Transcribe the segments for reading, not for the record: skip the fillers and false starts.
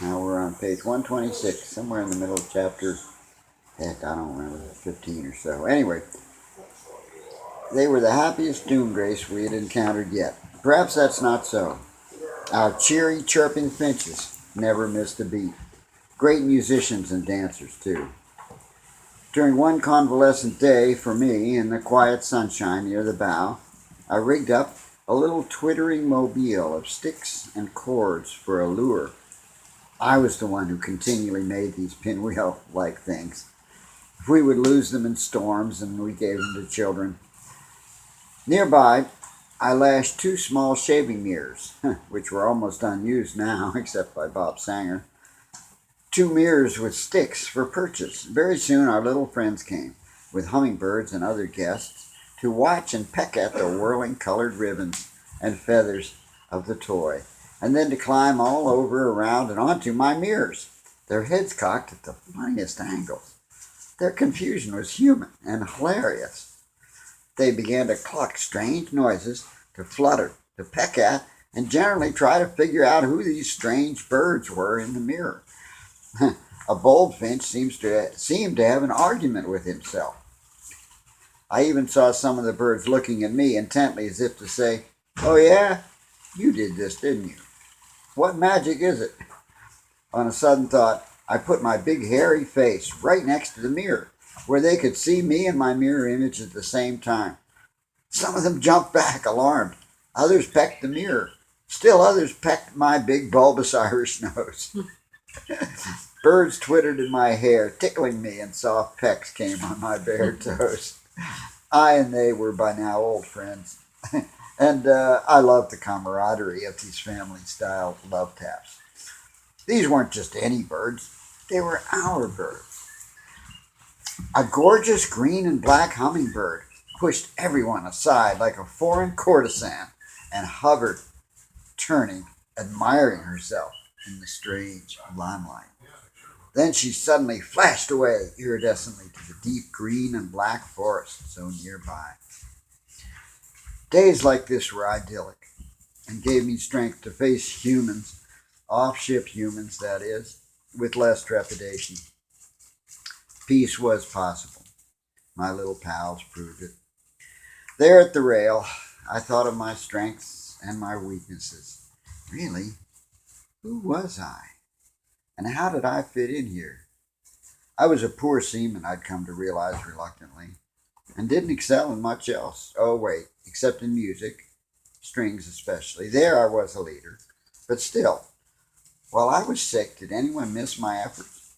Now we're on page 126, somewhere in the middle of chapter, heck, I don't remember, 15 or so. Anyway, they were the happiest doomgrace we had encountered yet. Perhaps that's not so. Our cheery, chirping finches never missed a beat. Great musicians and dancers, too. During one convalescent day for me in the quiet sunshine near the bow, I rigged up a little twittering mobile of sticks and cords for a lure. I was the one who continually made these pinwheel-like things. We would lose them in storms, and we gave them to children. Nearby, I lashed two small shaving mirrors, which were almost unused now, except by Bob Sanger. Two mirrors with sticks for purchase. Very soon our little friends came, with hummingbirds and other guests, to watch and peck at the whirling colored ribbons and feathers of the toy, and then to climb all over, around, and onto my mirrors, their heads cocked at the funniest angles. Their confusion was human and hilarious. They began to cluck strange noises, to flutter, to peck at, and generally try to figure out who these strange birds were in the mirror. A bullfinch seemed to have an argument with himself. I even saw some of the birds looking at me intently as if to say, "Oh yeah, you did this, didn't you? What magic is it?" On a sudden thought, I put my big hairy face right next to the mirror, where they could see me and my mirror image at the same time. Some of them jumped back, alarmed. Others pecked the mirror. Still others pecked my big bulbous Irish nose. Birds twittered in my hair, tickling me, and soft pecks came on my bare toes. I and they were by now old friends, and I loved the camaraderie of these family-style love taps. These weren't just any birds, they were our birds. A gorgeous green and black hummingbird pushed everyone aside like a foreign courtesan and hovered, turning, admiring herself in the strange limelight. Then she suddenly flashed away iridescently to the deep green and black forest so nearby. Days like this were idyllic and gave me strength to face humans, off-ship humans, that is, with less trepidation. Peace was possible. My little pals proved it. There at the rail, I thought of my strengths and my weaknesses. Really, who was I? And how did I fit in here? I was a poor seaman, I'd come to realize reluctantly, and didn't excel in much else. Oh, wait, except in music, strings especially. There I was a leader. But still, while I was sick, did anyone miss my efforts?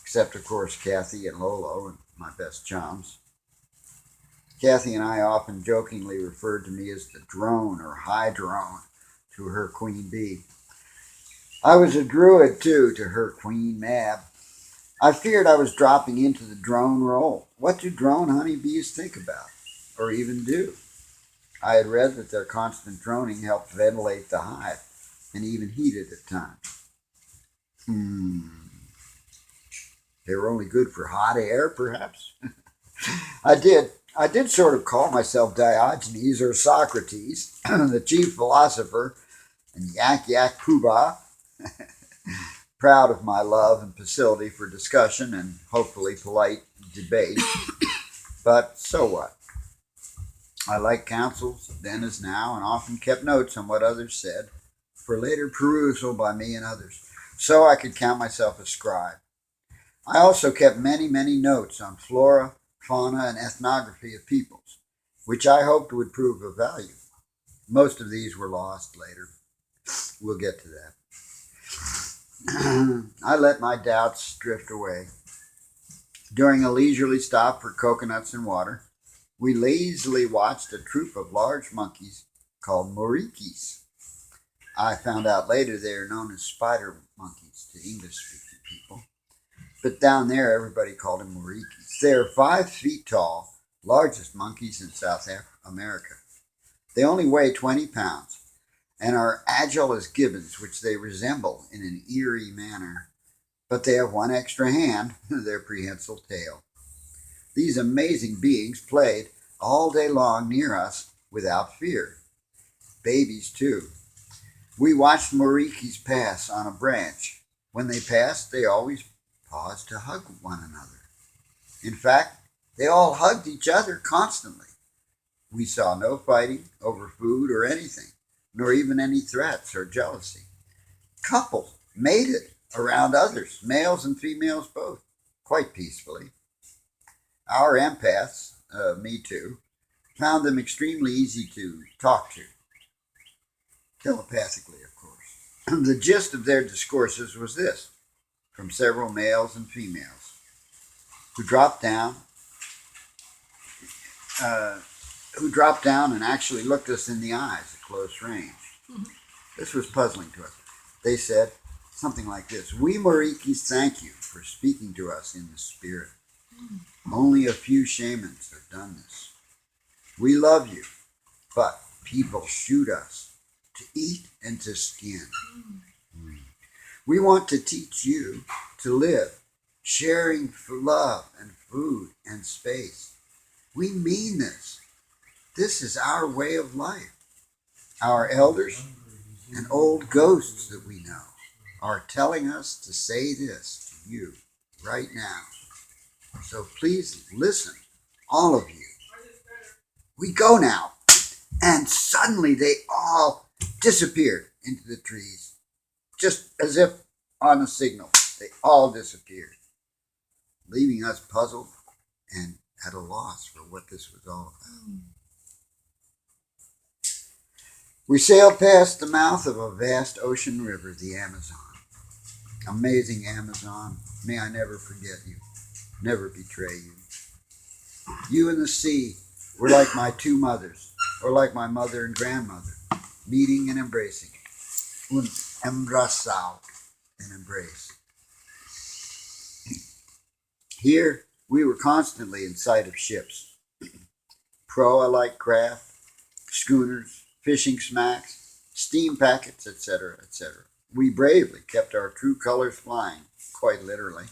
Except, of course, Kathy and Lolo and my best chums. Kathy and I often jokingly referred to me as the drone or high drone to her queen bee. I was a druid, too, to her Queen Mab. I feared I was dropping into the drone role. What do drone honeybees think about, or even do? I had read that their constant droning helped ventilate the hive, and even heat it at times. They were only good for hot air, perhaps? I did sort of call myself Diogenes or Socrates, the chief philosopher, and Yak Yak Poobah. Proud of my love and facility for discussion and hopefully polite debate. But so what? I liked counsels then as now and often kept notes on what others said for later perusal by me and others, so I could count myself a scribe. I also kept many, many notes on flora, fauna, and ethnography of peoples, which I hoped would prove of value. Most of these were lost later. We'll get to that. I let my doubts drift away. During a leisurely stop for coconuts and water, we lazily watched a troop of large monkeys called morikis. I found out later they are known as spider monkeys to English-speaking people, but down there everybody called them morikis. They are 5 feet tall, largest monkeys in South America. They only weigh 20 pounds and are agile as gibbons, which they resemble in an eerie manner. But they have one extra hand, their prehensile tail. These amazing beings played all day long near us without fear. Babies, too. We watched morikis pass on a branch, When they passed, they always paused to hug one another. In fact, they all hugged each other constantly. We saw no fighting over food or anything, nor even any threats or jealousy. Couples mated around others, males and females both, quite peacefully. Our empaths, me too, found them extremely easy to talk to, telepathically, of course. The gist of their discourses was this, from several males and females, who dropped down, uh, and actually looked us in the eyes at close range. This was puzzling to us. They said something like this: "We Morikis thank you for speaking to us in the spirit. Only a few shamans have done this. We love you, but people shoot us to eat and to skin. We want to teach you to live, sharing for love and food and space. We mean this. This is our way of life. Our elders and old ghosts that we know are telling us to say this to you right now. So please listen, all of you. We go now." And suddenly they all disappeared into the trees, just as if on a signal. They all disappeared, leaving us puzzled and at a loss for what this was all about. We sailed past the mouth of a vast ocean river, the Amazon. Amazing Amazon, may I never forget you, never betray you. You and the sea were like my two mothers, or like my mother and grandmother, meeting and embracing. Un embraçao, an embrace. Here we were constantly in sight of ships, proa-like craft, schooners, fishing smacks, steam packets, etc., etc. We bravely kept our true colors flying, quite literally.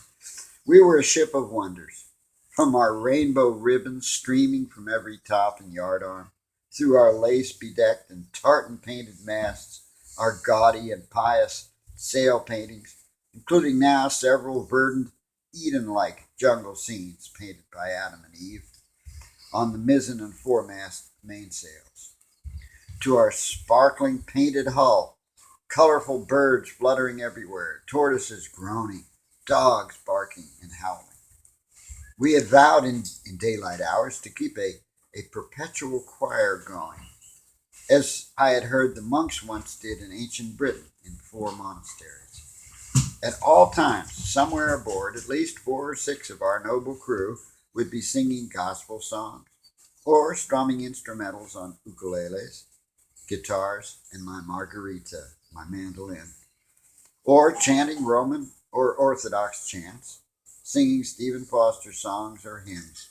We were a ship of wonders, from our rainbow ribbons streaming from every top and yardarm, through our lace-bedecked and tartan-painted masts, our gaudy and pious sail paintings, including now several verdant, Eden-like jungle scenes painted by Adam and Eve on the mizzen and foremast mainsails, to our sparkling painted hull, colorful birds fluttering everywhere, tortoises groaning, dogs barking and howling. We had vowed in daylight hours to keep a perpetual choir going, as I had heard the monks once did in ancient Britain in 4 monasteries. At all times, somewhere aboard, at least 4 or 6 of our noble crew would be singing gospel songs, or strumming instrumentals on ukuleles, guitars, and my margarita, my mandolin, or chanting Roman or Orthodox chants, singing Stephen Foster songs or hymns.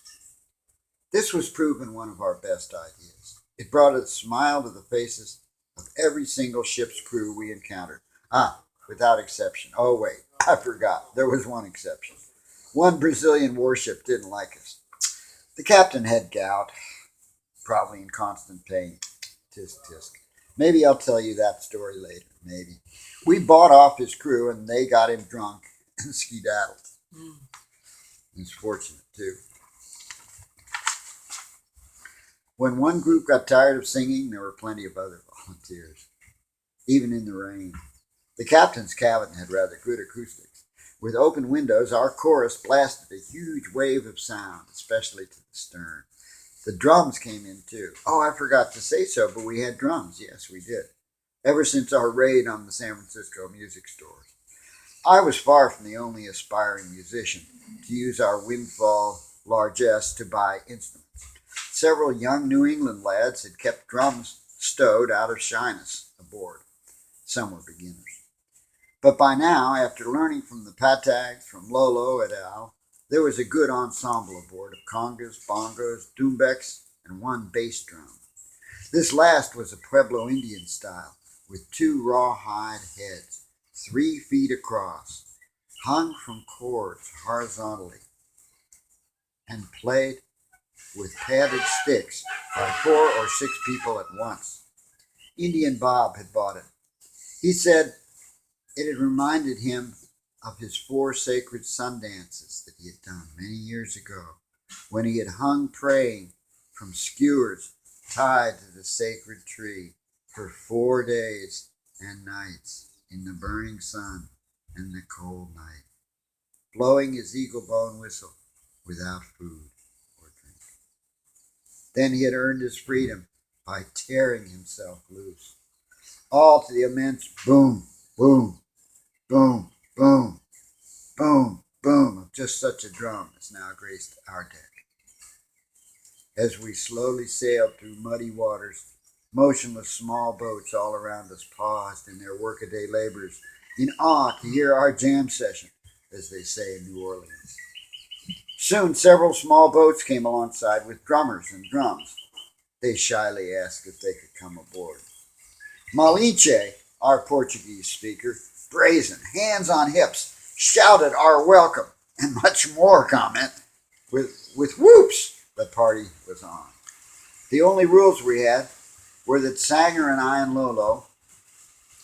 This was proven one of our best ideas. It brought a smile to the faces of every single ship's crew we encountered. Without exception. Oh, wait, I forgot. There was one exception. One Brazilian warship didn't like us. The captain had gout, probably in constant pain. Tisk, tisk. Maybe I'll tell you that story later, maybe. We bought off his crew and they got him drunk and skedaddled. It's fortunate, too. When one group got tired of singing, there were plenty of other volunteers, even in the rain. The captain's cabin had rather good acoustics. With open windows, our chorus blasted a huge wave of sound, especially to the stern. The drums came in too. Oh, I forgot to say so, but we had drums. Yes, we did. Ever since our raid on the San Francisco music stores. I was far from the only aspiring musician to use our windfall largesse to buy instruments. Several young New England lads had kept drums stowed out of shyness aboard. Some were beginners. But by now, after learning from the Patags, from Lolo et al., there was a good ensemble aboard of congas, bongos, doumbeks, and one bass drum. This last was a Pueblo Indian style, with 2 rawhide heads, 3 feet across, hung from cords horizontally, and played with padded sticks by 4 or 6 people at once. Indian Bob had bought it. He said it had reminded him of his 4 sacred sun dances that he had done many years ago, when he had hung praying from skewers tied to the sacred tree for 4 days and nights in the burning sun and the cold night, blowing his eagle bone whistle without food or drink. Then he had earned his freedom by tearing himself loose, all to the immense boom, boom, boom, boom, boom, boom of just such a drum as now graced our deck. As we slowly sailed through muddy waters, motionless small boats all around us paused in their workaday labors in awe to hear our jam session, as they say in New Orleans. Soon several small boats came alongside with drummers and drums. They shyly asked if they could come aboard. Malinche, our Portuguese speaker, brazen, hands on hips, shouted our welcome and much more comment. With whoops, the party was on. The only rules we had were that Sanger and I and Lolo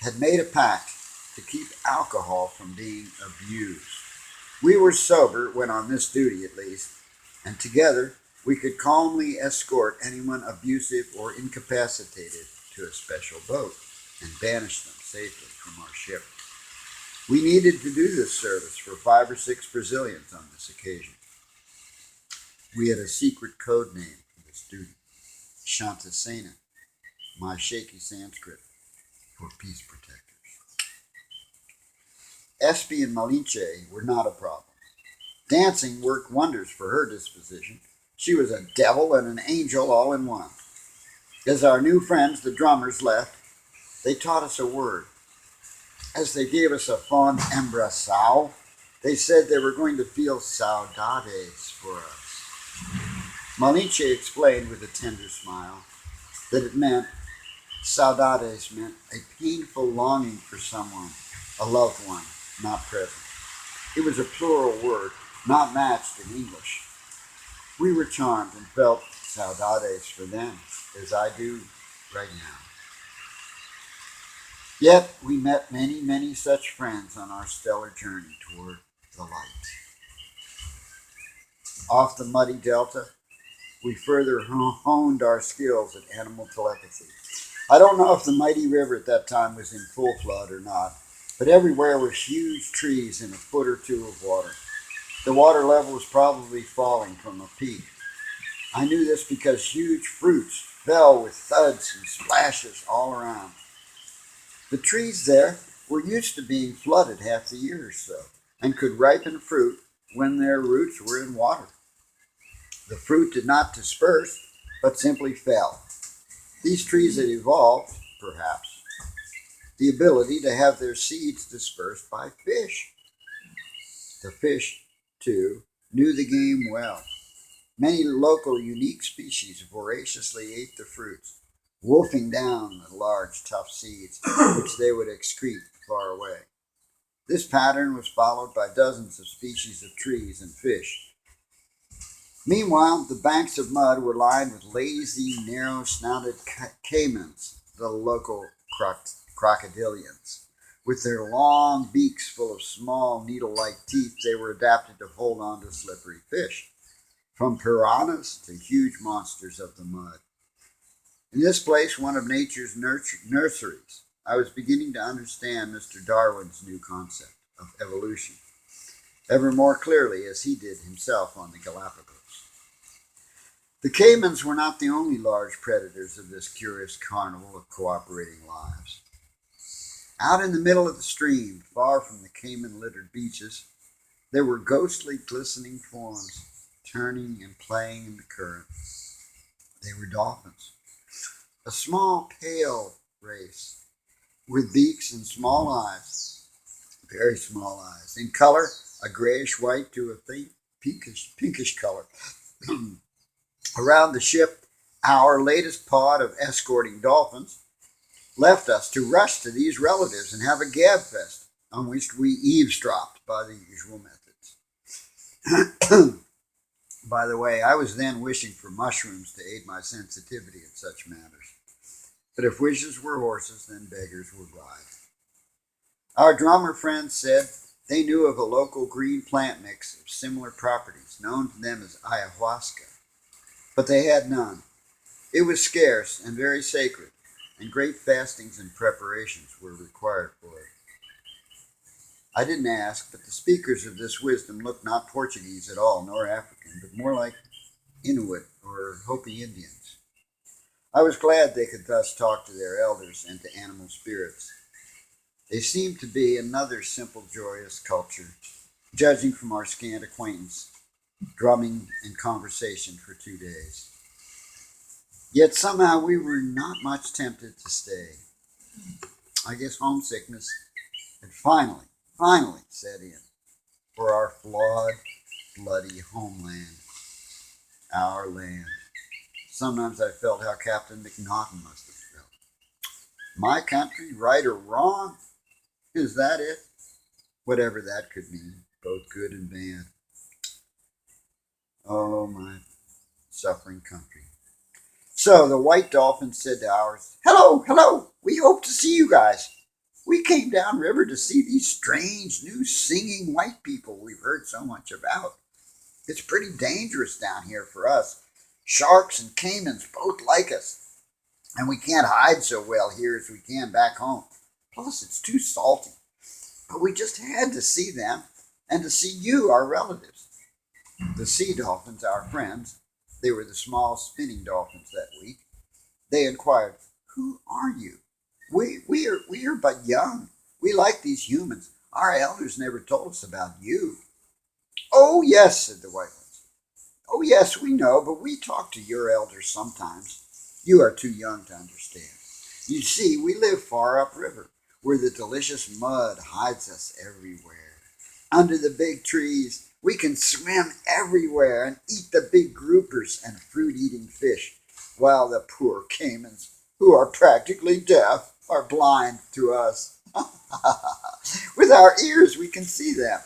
had made a pact to keep alcohol from being abused. We were sober when on this duty at least, and together we could calmly escort anyone abusive or incapacitated to a special boat and banish them safely from our ship. We needed to do this service for 5 or 6 Brazilians on this occasion. We had a secret code name for this duty, Shantasena, my shaky Sanskrit for peace protectors. Espy and Malinche were not a problem. Dancing worked wonders for her disposition. She was a devil and an angel all in one. As our new friends, the drummers, left, they taught us a word. As they gave us a fond embraçao, they said they were going to feel saudades for us. Malinche explained with a tender smile that saudades meant a painful longing for someone, a loved one, not present. It was a plural word, not matched in English. We were charmed and felt saudades for them, as I do right now. Yet we met many, many such friends on our stellar journey toward the light. Off the muddy delta, we further honed our skills at animal telepathy. I don't know if the mighty river at that time was in full flood or not, but everywhere were huge trees in a foot or two of water. The water level was probably falling from a peak. I knew this because huge fruits fell with thuds and splashes all around. The trees there were used to being flooded half the year or so, and could ripen fruit when their roots were in water. The fruit did not disperse, but simply fell. These trees had evolved, perhaps, the ability to have their seeds dispersed by fish. The fish, too, knew the game well. Many local unique species voraciously ate the fruits, wolfing down the large, tough seeds, which they would excrete far away. This pattern was followed by dozens of species of trees and fish. Meanwhile, the banks of mud were lined with lazy, narrow-snouted caimans, the local crocodilians. With their long beaks full of small, needle-like teeth, they were adapted to hold on to slippery fish, from piranhas to huge monsters of the mud. In this place, one of nature's nurseries, I was beginning to understand Mr. Darwin's new concept of evolution, ever more clearly as he did himself on the Galapagos. The caimans were not the only large predators of this curious carnival of cooperating lives. Out in the middle of the stream, far from the caiman-littered beaches, there were ghostly, glistening forms, turning and playing in the current. They were dolphins, a small, pale race, with beaks and small eyes, very small eyes. In color, a grayish-white to a faint pinkish color. Around the ship, our latest pod of escorting dolphins left us to rush to these relatives and have a gab fest, on which we eavesdropped by the usual methods. By the way, I was then wishing for mushrooms to aid my sensitivity in such matters. But if wishes were horses, then beggars would ride. Our drummer friend said They knew of a local green plant mix of similar properties, known to them as ayahuasca, but they had none. It was scarce and very sacred, and great fastings and preparations were required for it. I didn't ask, but the speakers of this wisdom looked not Portuguese at all, nor African, but more like Inuit or Hopi Indians. I was glad they could thus talk to their elders and to animal spirits. They seemed to be another simple, joyous culture, judging from our scant acquaintance, drumming and conversation for 2 days. Yet somehow we were not much tempted to stay. I guess homesickness had finally set in for our flawed, bloody homeland, our land. Sometimes I felt how Captain McNaughton must have felt. My country, right or wrong? Is that it? Whatever that could mean, both good and bad. Oh, my suffering country. So the white dolphin said to ours, "Hello, hello, we hope to see you guys. We came down river to see these strange new singing white people we've heard so much about. It's pretty dangerous down here for us. Sharks and caimans both like us, and we can't hide so well here as we can back home. Plus, it's too salty. But we just had to see them and to see you, our relatives." The sea dolphins, our friends, they were the small spinning dolphins that week, they inquired, "Who are you? We are but young. We like these humans. Our elders never told us about you." "Oh, yes," said the white ones. "Oh, yes, we know, but we talk to your elders sometimes. You are too young to understand. You see, we live far upriver, where the delicious mud hides us everywhere. Under the big trees, we can swim everywhere and eat the big groupers and fruit-eating fish, while the poor caimans, who are practically deaf, are blind to us. With our ears, we can see them,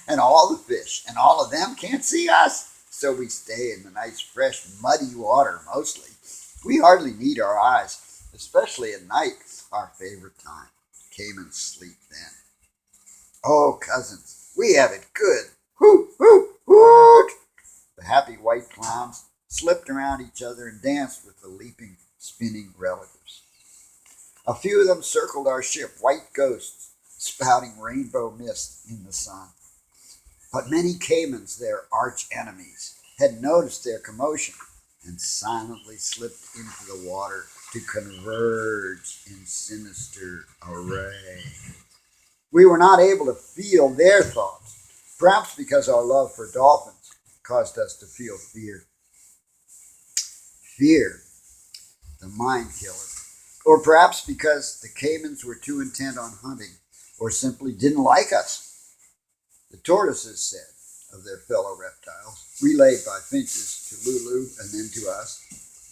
and all the fish, and all of them can't see us. So we stay in the nice, fresh, muddy water mostly. We hardly need our eyes, especially at night, our favorite time. Caimans sleep then. Oh, cousins, we have it good. Hoot, hoot, hoot!" The happy white clowns slipped around each other and danced with the leaping, spinning relatives. A few of them circled our ship, white ghosts, spouting rainbow mist in the sun. But many caimans, their arch enemies, had noticed their commotion and silently slipped into the water to converge in sinister array. We were not able to feel their thoughts, perhaps because our love for dolphins caused us to feel fear. Fear, the mind killer. Or perhaps because the caimans were too intent on hunting, or simply didn't like us. The tortoises said of their fellow reptiles, relayed by finches to Lulu and then to us,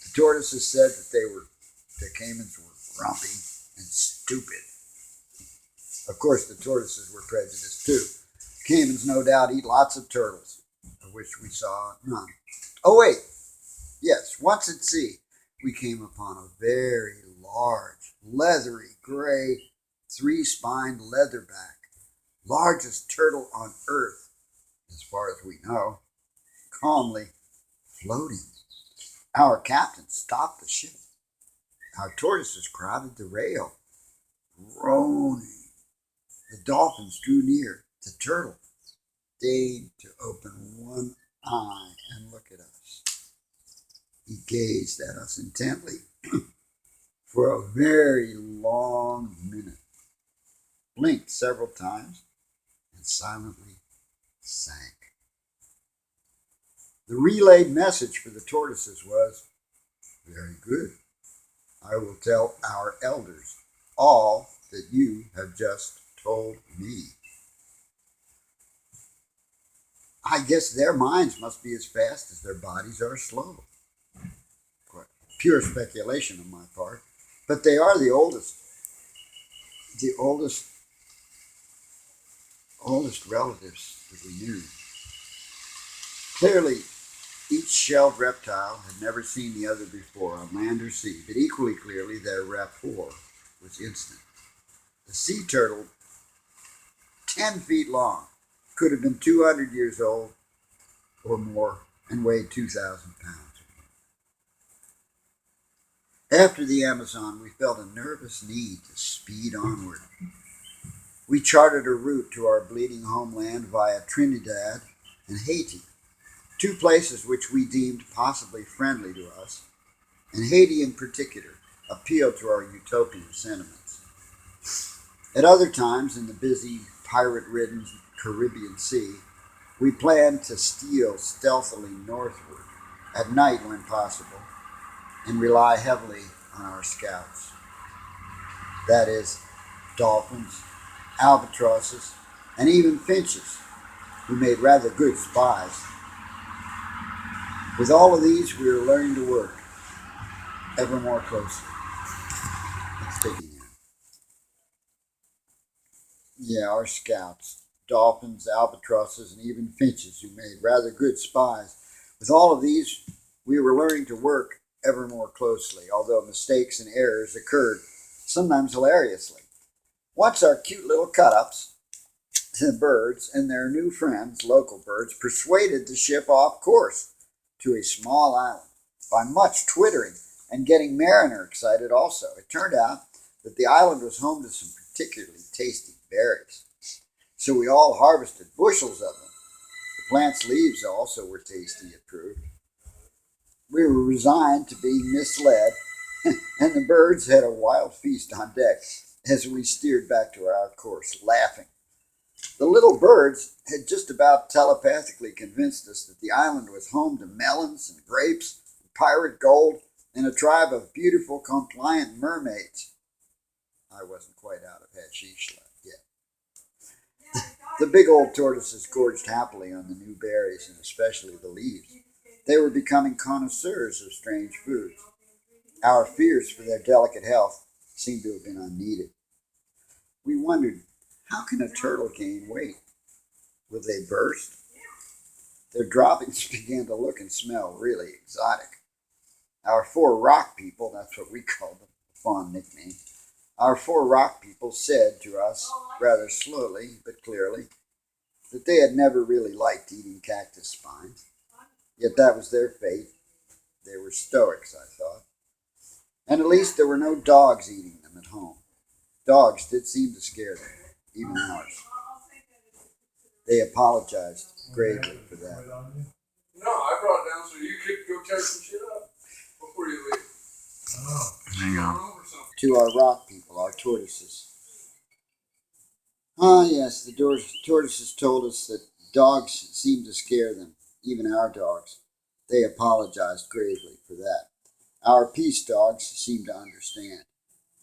the tortoises said that the caimans were grumpy and stupid. Of course, the tortoises were prejudiced too. Caimans no doubt eat lots of turtles, of which we saw none. Oh wait, yes, once at sea, we came upon a very large, leathery, gray, three-spined leatherback, largest turtle on earth, as far as we know, calmly floating. Our captain stopped the ship. Our tortoises crowded the rail, groaning. The dolphins drew near. The turtle deigned to open one eye and look at us. He gazed at us intently for a very long minute, blinked several times, and silently sank. The relayed message for the tortoises was, "Very good. I will tell our elders all that you have just told me." I guess their minds must be as fast as their bodies are slow. Pure speculation on my part, but they are the oldest relatives that we knew. Clearly, each shelled reptile had never seen the other before on land or sea, but equally clearly their rapport was instant. The sea turtle 10 feet long, could have been 200 years old or more, and weighed 2,000 pounds. After the Amazon, we felt a nervous need to speed onward. We charted a route to our bleeding homeland via Trinidad and Haiti, two places which we deemed possibly friendly to us, and Haiti in particular appealed to our utopian sentiments. At other times, in the busy, pirate-ridden Caribbean Sea, we planned to steal stealthily northward, at night when possible, and rely heavily on our scouts. That is, dolphins, albatrosses, and even finches, who made rather good spies. With all of these, we were learning to work ever more closely. Let's begin. Yeah, our scouts, dolphins, albatrosses, and even finches, who made rather good spies. With all of these, we were learning to work ever more closely, although mistakes and errors occurred, sometimes hilariously. Once our cute little cut-ups, the birds, and their new friends, local birds, persuaded the ship off course to a small island by much twittering and getting Mariner excited also. It turned out that the island was home to some particularly tasty berries, so we all harvested bushels of them. The plant's leaves also were tasty, it proved. We were resigned to being misled, and the birds had a wild feast on deck as we steered back to our course, laughing. The little birds had just about telepathically convinced us that the island was home to melons and grapes, and pirate gold, and a tribe of beautiful, compliant mermaids. I wasn't quite out of hashish yet. The big old tortoises gorged happily on the new berries, and especially the leaves. They were becoming connoisseurs of strange foods. Our fears for their delicate health seemed to have been unneeded. We wondered, how can a turtle gain weight? Will they burst? Their droppings began to look and smell really exotic. Our four rock people, that's what we called them, a fond nickname, our four rock people said to us, rather slowly but clearly, that they had never really liked eating cactus spines. Yet that was their fate. They were stoics, I thought. And at least there were no dogs eating them at home. Dogs did seem to scare them, even ours. They apologized gravely for that. No, I brought it down so you could go tear some shit up before you leave. Oh, hang on. To our rock people, our tortoises. Ah, yes, the tortoises told us that dogs seemed to scare them, even our dogs. They apologized gravely for that. Our peace dogs seemed to understand.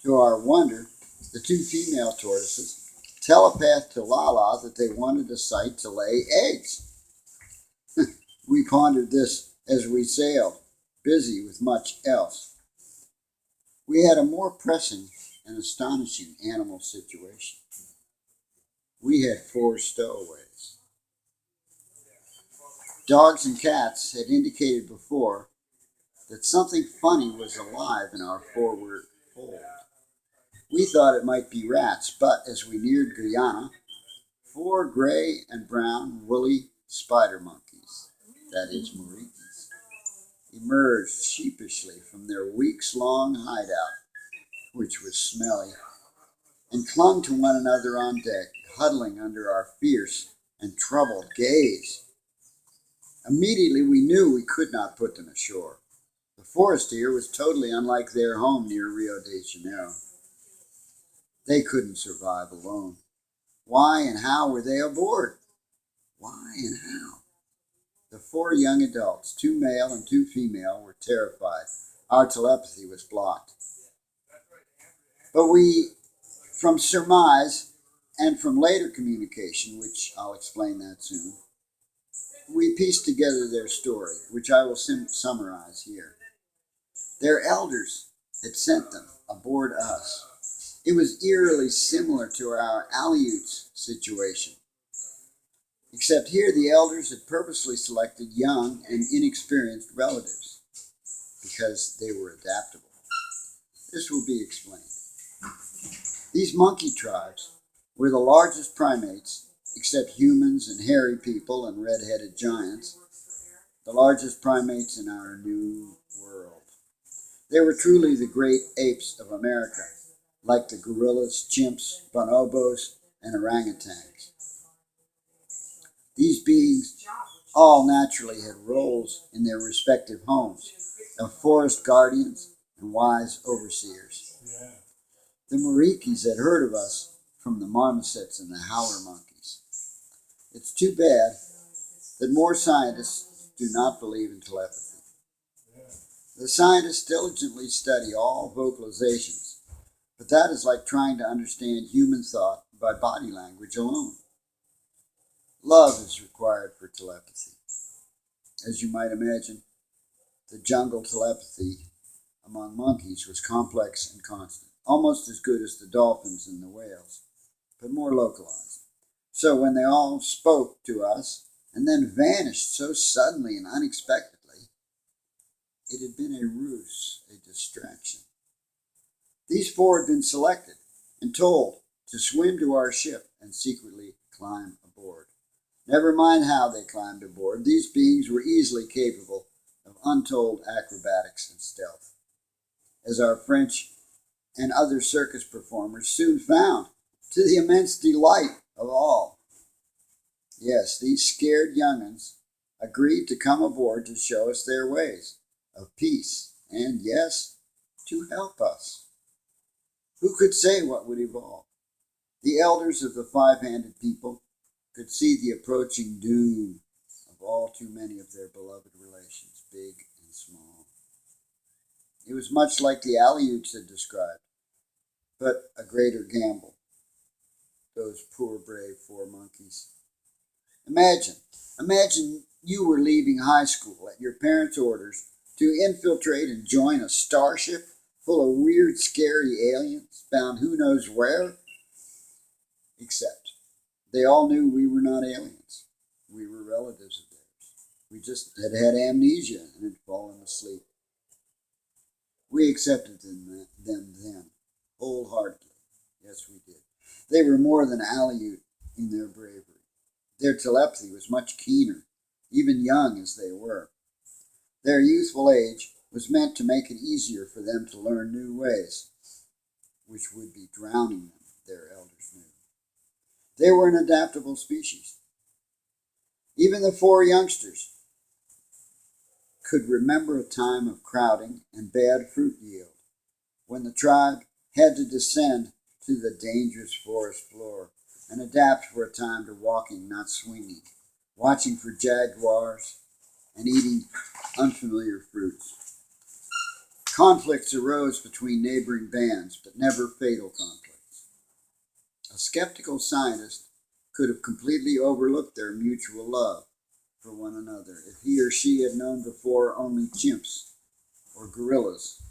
To our wonder, the two female tortoises telepathed to Lala that they wanted a site to lay eggs. We pondered this as we sailed, busy with much else. We had a more pressing and astonishing animal situation. We had 4 stowaways. Dogs and cats had indicated before that something funny was alive in our forward fold. We thought it might be rats, but as we neared Guyana, 4 gray and brown woolly spider monkeys, that is moritis, emerged sheepishly from their weeks-long hideout, which was smelly, and clung to one another on deck, huddling under our fierce and troubled gaze. Immediately we knew we could not put them ashore. The forest here was totally unlike their home near Rio de Janeiro. They couldn't survive alone. Why and how were they aboard? Why and how? The 4 young adults, 2 male and 2 female, were terrified. Our telepathy was blocked. But we, from surmise and from later communication, which I'll explain that soon, we pieced together their story, which I will summarize here. Their elders had sent them aboard us. It was eerily similar to our Aleuts situation, except here the elders had purposely selected young and inexperienced relatives because they were adaptable. This will be explained. These monkey tribes were the largest primates, except humans and hairy people and red-headed giants, the largest primates in our new world. They were truly the great apes of America, like the gorillas, chimps, bonobos, and orangutans. These beings all naturally had roles in their respective homes of forest guardians and wise overseers. The Morikis had heard of us from the marmosets and the howler monkeys. It's too bad that more scientists do not believe in telepathy. The scientists diligently study all vocalizations, but that is like trying to understand human thought by body language alone. Love is required for telepathy. As you might imagine, the jungle telepathy among monkeys was complex and constant, almost as good as the dolphins and the whales, but more localized. So when they all spoke to us and then vanished so suddenly and unexpectedly, it had been a ruse, a distraction. These four had been selected and told to swim to our ship and secretly climb aboard. Never mind how they climbed aboard, these beings were easily capable of untold acrobatics and stealth, as our French and other circus performers soon found, to the immense delight of all. Yes, these scared young'uns agreed to come aboard to show us their ways of peace and, yes, to help us. Who could say what would evolve? The elders of the five-handed people could see the approaching doom of all too many of their beloved relations, big and small. It was much like the Aleuts had described, but a greater gamble. Those poor brave four monkeys. Imagine you were leaving high school at your parents' orders to infiltrate and join a starship full of weird, scary aliens bound who knows where. Except they all knew we were not aliens. We were relatives of theirs. We just had had amnesia and had fallen asleep. We accepted them then, wholeheartedly. Yes, we did. They were more than Aleut in their bravery. Their telepathy was much keener, even young as they were. Their youthful age was meant to make it easier for them to learn new ways, which would be drowning them, their elders knew. They were an adaptable species. Even the four youngsters could remember a time of crowding and bad fruit yield, when the tribe had to descend to the dangerous forest floor and adapt for a time to walking, not swinging, watching for jaguars, and eating unfamiliar fruits. Conflicts arose between neighboring bands, but never fatal conflicts. A skeptical scientist could have completely overlooked their mutual love for one another if he or she had known before only chimps or gorillas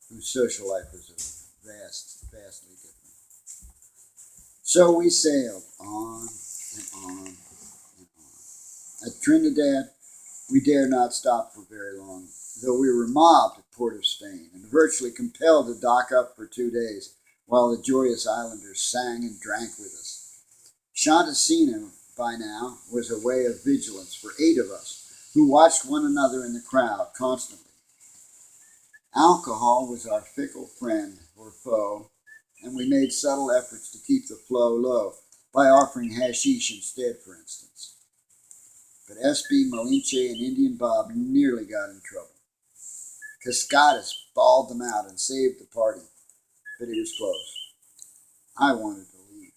whose social life was vastly different. So we sailed on and on and on. At Trinidad, we dared not stop for very long, though we were mobbed at Port of Spain and virtually compelled to dock up for 2 days while the joyous islanders sang and drank with us. Chanticino, by now, was a way of vigilance for 8 of us, who watched one another in the crowd constantly. Alcohol was our fickle friend or foe, and we made subtle efforts to keep the flow low by offering hashish instead, for instance. But SB, Malinche, and Indian Bob nearly got in trouble. Cascadas bawled them out and saved the party, but it was close. I wanted to leave.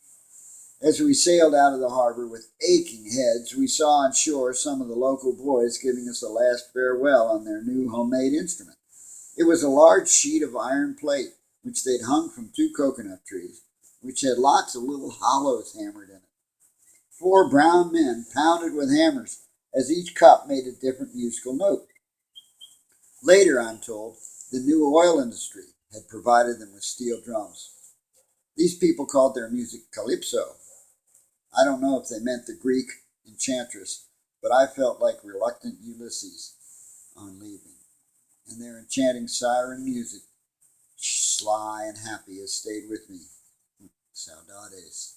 As we sailed out of the harbor with aching heads, we saw on shore some of the local boys giving us a last farewell on their new homemade instrument. It was a large sheet of iron plate, which they'd hung from 2 coconut trees, which had lots of little hollows hammered in it. 4 brown men pounded with hammers as each cup made a different musical note. Later, I'm told, the new oil industry had provided them with steel drums. These people called their music calypso. I don't know if they meant the Greek enchantress, but I felt like reluctant Ulysses on leaving. And their enchanting siren music, sly and happy, has stayed with me. Saudades.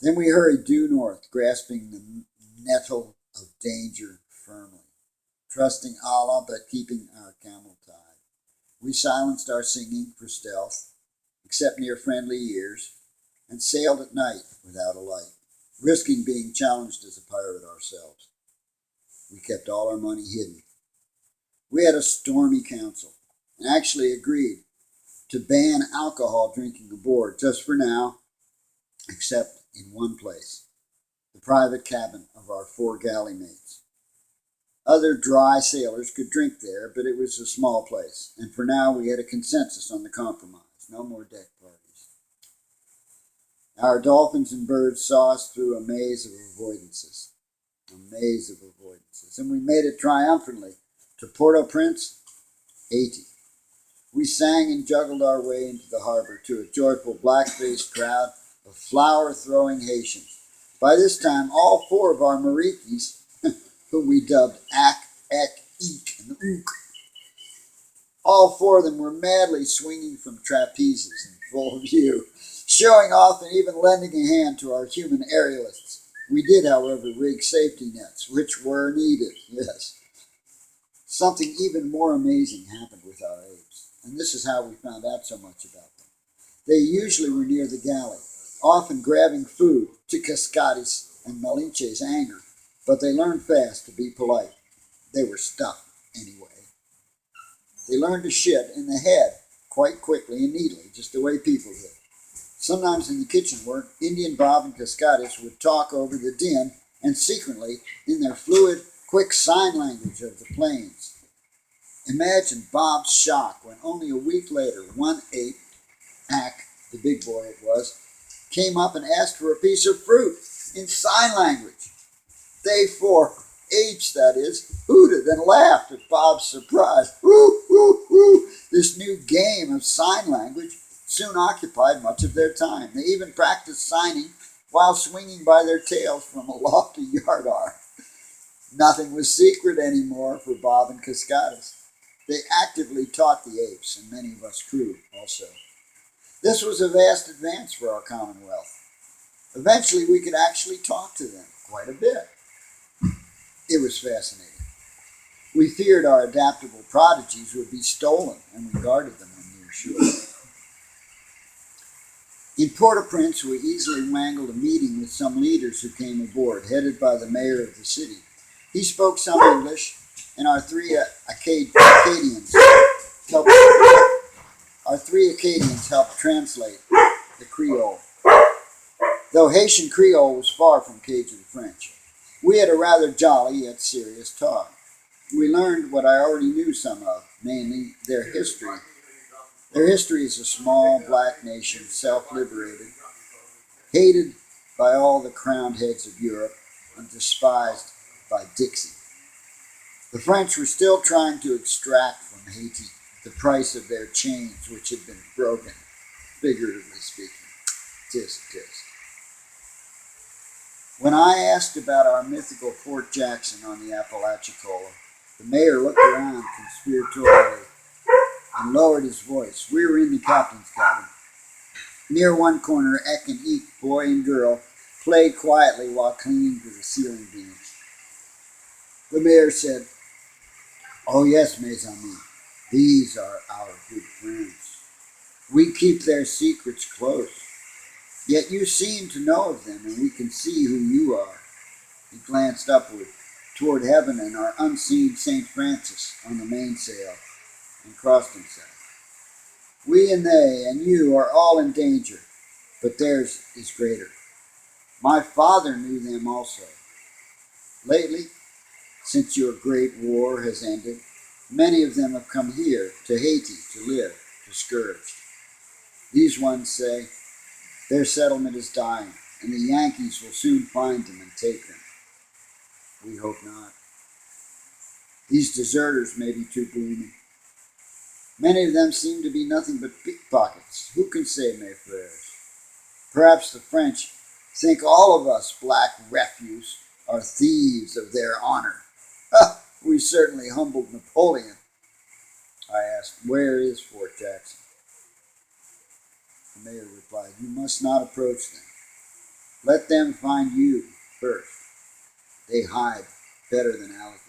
Then we hurried due north, grasping the nettle of danger firmly, trusting Allah but keeping our camel tied. We silenced our singing for stealth, except near friendly ears, and sailed at night without a light, risking being challenged as a pirate ourselves. We kept all our money hidden. We had a stormy council and actually agreed to ban alcohol drinking aboard just for now, except in one place, the private cabin of our 4 galley mates. Other dry sailors could drink there, but it was a small place, and for now we had a consensus on the compromise. No more deck parties. Our dolphins and birds saw us through a maze of avoidances. And we made it triumphantly to Port-au-Prince, Haiti. We sang and juggled our way into the harbor to a joyful black-faced crowd of flower-throwing Haitians. By this time, all 4 of our Mariquis, whom we dubbed Ak, Ek, Eek, and Ook, all 4 of them were madly swinging from trapezes in full view, showing off and even lending a hand to our human aerialists. We did, however, rig safety nets, which were needed, yes. Something even more amazing happened with our apes, and this is how we found out so much about them. They usually were near the galley, often grabbing food to Cascades and Malinche's anger, but they learned fast to be polite. They were stuffed anyway. They learned to shit in the head quite quickly and neatly, just the way people did. Sometimes in the kitchen work, Indian Bob and Cascades would talk over the din and secretly in their fluid, quick sign language of the plains. Imagine Bob's shock when only a week later one ape, Ak, the big boy it was, came up and asked for a piece of fruit in sign language. They 4 apes, that is, hooted and laughed at Bob's surprise. Woo, woo, woo. This new game of sign language soon occupied much of their time. They even practiced signing while swinging by their tails from a lofty yardar. Nothing was secret anymore for Bob and Cascades. They actively taught the apes, and many of us crew also. This was a vast advance for our commonwealth. Eventually we could actually talk to them quite a bit. It was fascinating. We feared our adaptable prodigies would be stolen, and we guarded them when near shore. In Port-au-Prince, we easily wangled a meeting with some leaders who came aboard, headed by the mayor of the city. He spoke some English, and our 3 Acadians helped translate the Creole. Though Haitian Creole was far from Cajun French, we had a rather jolly yet serious talk. We learned what I already knew some of, namely their history. Their history is a small black nation, self-liberated, hated by all the crowned heads of Europe, and despised by Dixie. The French were still trying to extract from Haiti the price of their chains, which had been broken, figuratively speaking. Tisk, tisk. When I asked about our mythical Fort Jackson on the Apalachicola, the mayor looked around conspiratorially and lowered his voice. We were in the captain's cabin. Near one corner, Ek and Eek, boy and girl, played quietly while clinging to the ceiling beams. The mayor said, "Oh yes, mes amis, these are our good friends. We keep their secrets close. Yet you seem to know of them, and we can see who you are." He glanced upward, toward heaven and our unseen St. Francis on the mainsail, and crossed himself. "We and they and you are all in danger, but theirs is greater. My father knew them also. Lately, since your great war has ended, many of them have come here to Haiti to live, discouraged. These ones say their settlement is dying, and the Yankees will soon find them and take them. We hope not. These deserters may be too gloomy. Many of them seem to be nothing but pickpockets. Who can say, mes frères? Perhaps the French think all of us black refuse are thieves of their honor. We certainly humbled Napoleon." I asked, "Where is Fort Jackson?" The mayor replied, "You must not approach them. Let them find you first. They hide better than alligators.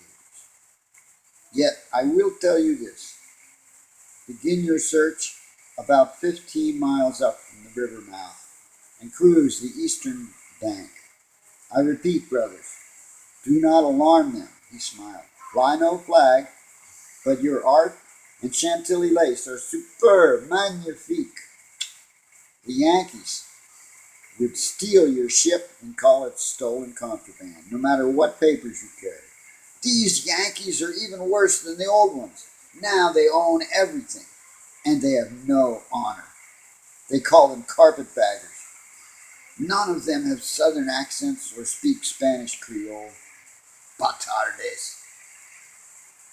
Yet I will tell you this. Begin your search about 15 miles up from the river mouth and cruise the eastern bank. I repeat, brothers, do not alarm them, he smiled. Fly no flag, but your art and Chantilly lace are superb, magnifique. The Yankees would steal your ship and call it stolen contraband, no matter what papers you carry. These Yankees are even worse than the old ones. Now they own everything, and they have no honor. They call them carpetbaggers. None of them have southern accents or speak Spanish Creole. Batardes.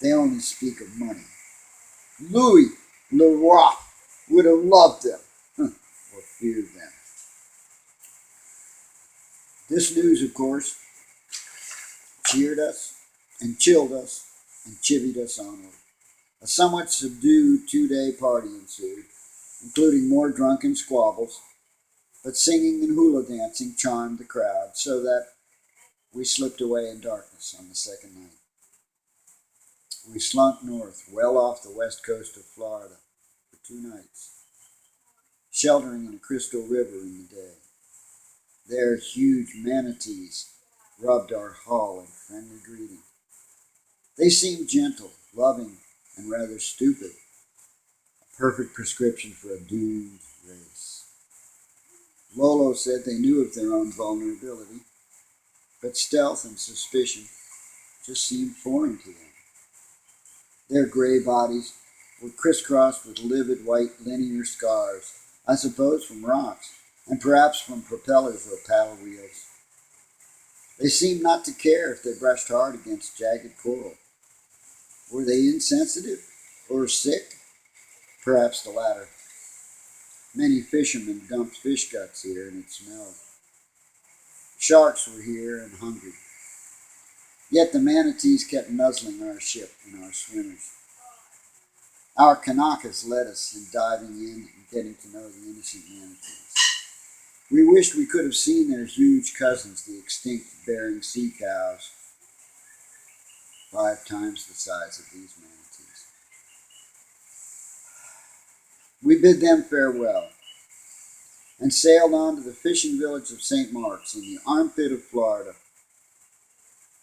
They only speak of money. Louis Leroy would have loved them, or feared them. This news, of course, cheered us and chilled us and chivied us onward. A somewhat subdued 2-day party ensued, including more drunken squabbles, but singing and hula dancing charmed the crowd so that we slipped away in darkness on the second night. We slunk north, well off the west coast of Florida, for 2 nights, sheltering in a crystal river in the day. There, huge manatees rubbed our hull in friendly greeting. They seemed gentle, loving, and rather stupid, a perfect prescription for a doomed race. Lolo said they knew of their own vulnerability, but stealth and suspicion just seemed foreign to them. Their gray bodies were crisscrossed with livid white linear scars, I suppose from rocks, and perhaps from propellers or paddle wheels. They seemed not to care if they brushed hard against jagged coral. Were they insensitive or sick? Perhaps the latter. Many fishermen dumped fish guts here and it smelled. Sharks were here and hungry. Yet the manatees kept nuzzling our ship and our swimmers. Our Kanakas led us in diving in and getting to know the innocent manatees. We wished we could have seen their huge cousins, the extinct Bering sea cows, 5 times the size of these manatees. We bid them farewell and sailed on to the fishing village of St. Mark's in the armpit of Florida.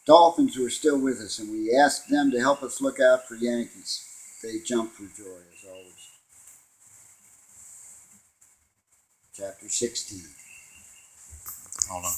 Dolphins were still with us, and we asked them to help us look out for Yankees. They jumped for joy, as always. Chapter 16. Hold on.